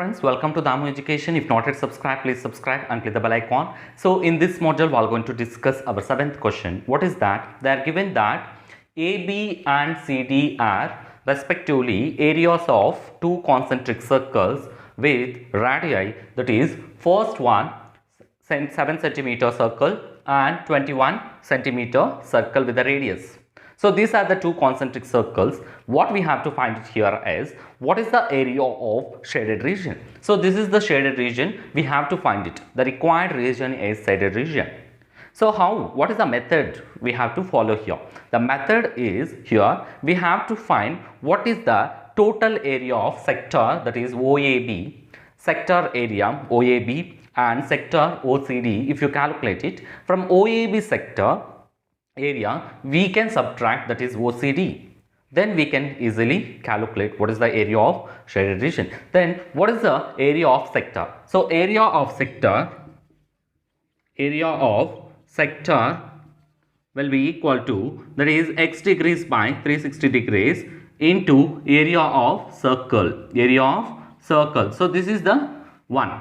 Friends, welcome to Damu Education. If not yet subscribed, please subscribe and click the bell icon. So in this module, we are going to discuss our seventh question. What is that? They are given that AB and CD are respectively areas of two concentric circles with radii, that is first one 7 centimeter circle and 21 centimeter circle with a radius. So these are the two concentric circles. What we have to find it here is what is the area of shaded region. So this is the shaded region. We have to find it. The required region is shaded region. So what is the method we have to follow here? The method is here we have to find what is the total area of sector, that is OAB, sector area OAB and sector OCD. If you calculate it from OAB sector area, we can subtract, that is OCD. Then we can easily calculate what is the area of shaded region. Then what is the area of sector? So area of sector will be equal to, that is x degrees by 360 degrees into area of circle. So this is the one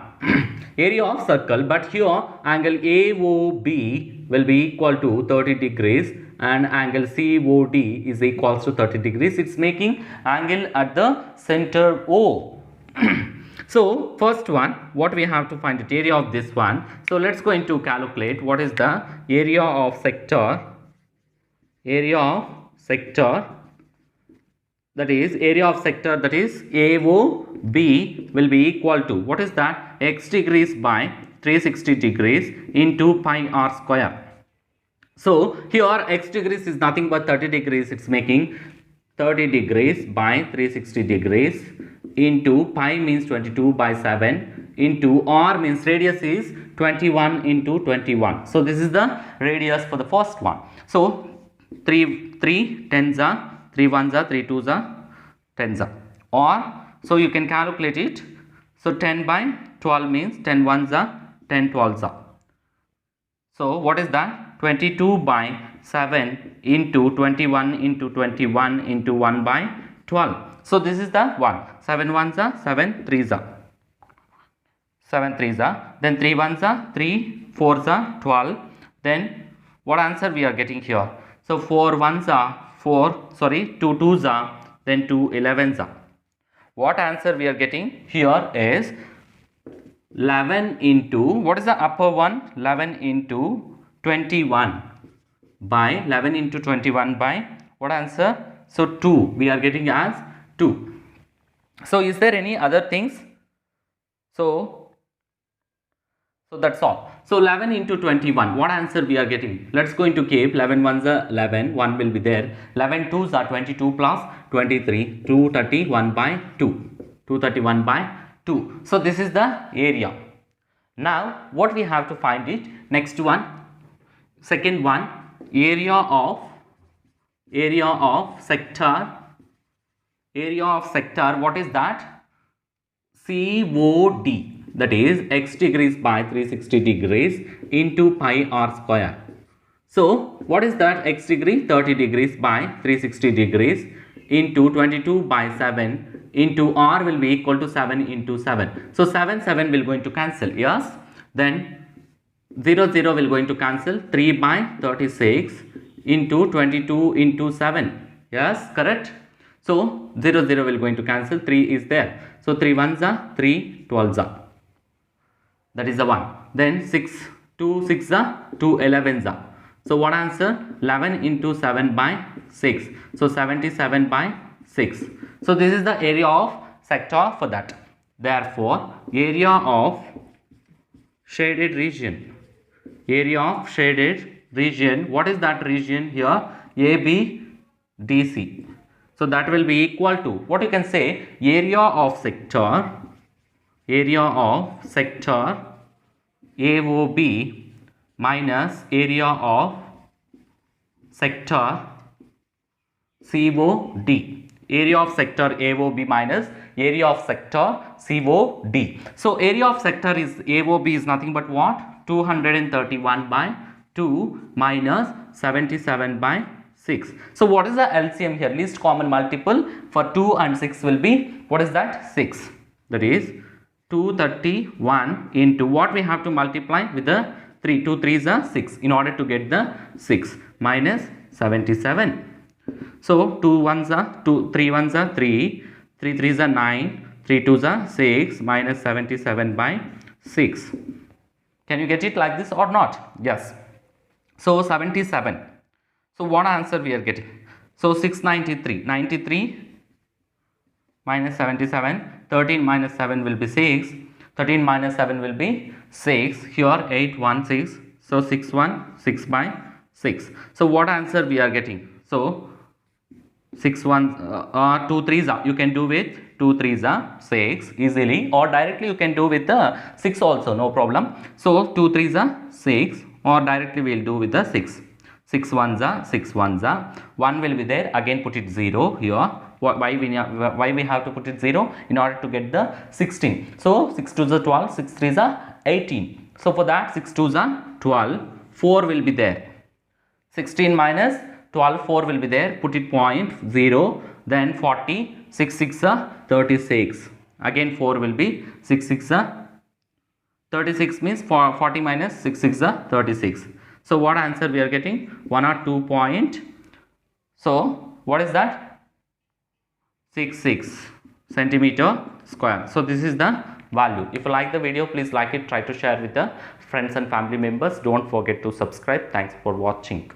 area of circle, but here angle AOB will be equal to 30 degrees and angle COD is equals to 30 degrees. It's making angle at the center O. So first one, what we have to find the area of this one. So let's go into calculate what is the area of sector. That is area of sector, that is AOB will be equal to, what is that, x degrees by 360 degrees into pi r square. So here x degrees is nothing but 30 degrees. It's making 30 degrees by 360 degrees into pi means 22 by 7 into r means radius is 21 into 21. So this is the radius for the first one. So 3 tens are 3 ones are 3 twos are 10s are, or so you can calculate it. So 10 by 12 means 10 ones are 10 12s are. So what is that? 22 by 7 into 21 into 21 into 1 by 12. So this is the one. 7 ones are 7 threes are 7 threes are. Then 3 ones are 3 fours are 12. Then what answer we are getting here? So 4 ones are 2 twos are, then 2 11s are. What answer we are getting here is 11 into, what is the upper one? 11 into 21 by 11 into 21 by what answer? So 2 we are getting as 2. So is there any other things? So that's all. So 11 into 21, what answer we are getting? Let's go into keep 11 ones are 11, 1 will be there. 11 twos are 22 plus 23, 231 by 2. 231 by 2. So this is the area. Now what we have to find it? Next one, second one, area of sector. Area of sector, what is that? COD. That is x degrees by 360 degrees into pi r square. So what is that? X degree 30 degrees by 360 degrees into 22 by 7 into r will be equal to 7 into 7. So 7 will going to cancel. Yes. Then 0 will going to cancel. 3 by 36 into 22 into 7. Yes, correct. So 0 will going to cancel. 3 is there. So 3 ones are 3 12s are. That is the one. Then 2 6 are 2 11s are. So what answer? 11 into 7 by 6. So 77 by 6. So this is the area of sector for that. Therefore area of shaded region. What is that region here? ABDC. So that will be equal to, what you can say, area of sector AOB minus area of sector COD. Area of sector AOB minus area of sector COD. So area of sector is AOB is nothing but what? 231 by 2 minus 77 by 6. So what is the LCM here? Least common multiple for 2 and 6 will be, what is that? 6. That is 231 into what we have to multiply with the 3. 2 3s are 6 in order to get the 6 minus 77. So 2 1s are 2, 3 1s are 3, 3 3s are 9, 3 2s are 6 minus 77 by 6. Can you get it like this or not? Yes. So 77. So what answer we are getting? So 693. 93 minus 77. 13 minus 7 will be 6. 13 minus 7 will be 6. Here 8 1 6. So 6 1 6 by 6. So what answer we are getting? So 6 1 2 3s are, you can do with 2 3s are 6 easily, or directly you can do with the 6 also, no problem. So 2 3s are 6, or directly we will do with the 6. 6 1s are 6 1s are 1 will be there, again put it 0 here. Why we have to put it 0? In order to get the 16. So 6 2s are 12, 6 3s are 18. So for that 6 2s are 12, 4 will be there. 16 minus 12, 4 will be there, put it point 0, then 40, 6 6 are 36, again 4 will be 6 6 are 36, means 40 minus 6 6 are 36. So what answer we are getting? 102 point. So what is that? 66 centimeter square. So this is the value. If you like the video, please like it, try to share with the friends and family members. Don't forget to subscribe. Thanks for watching.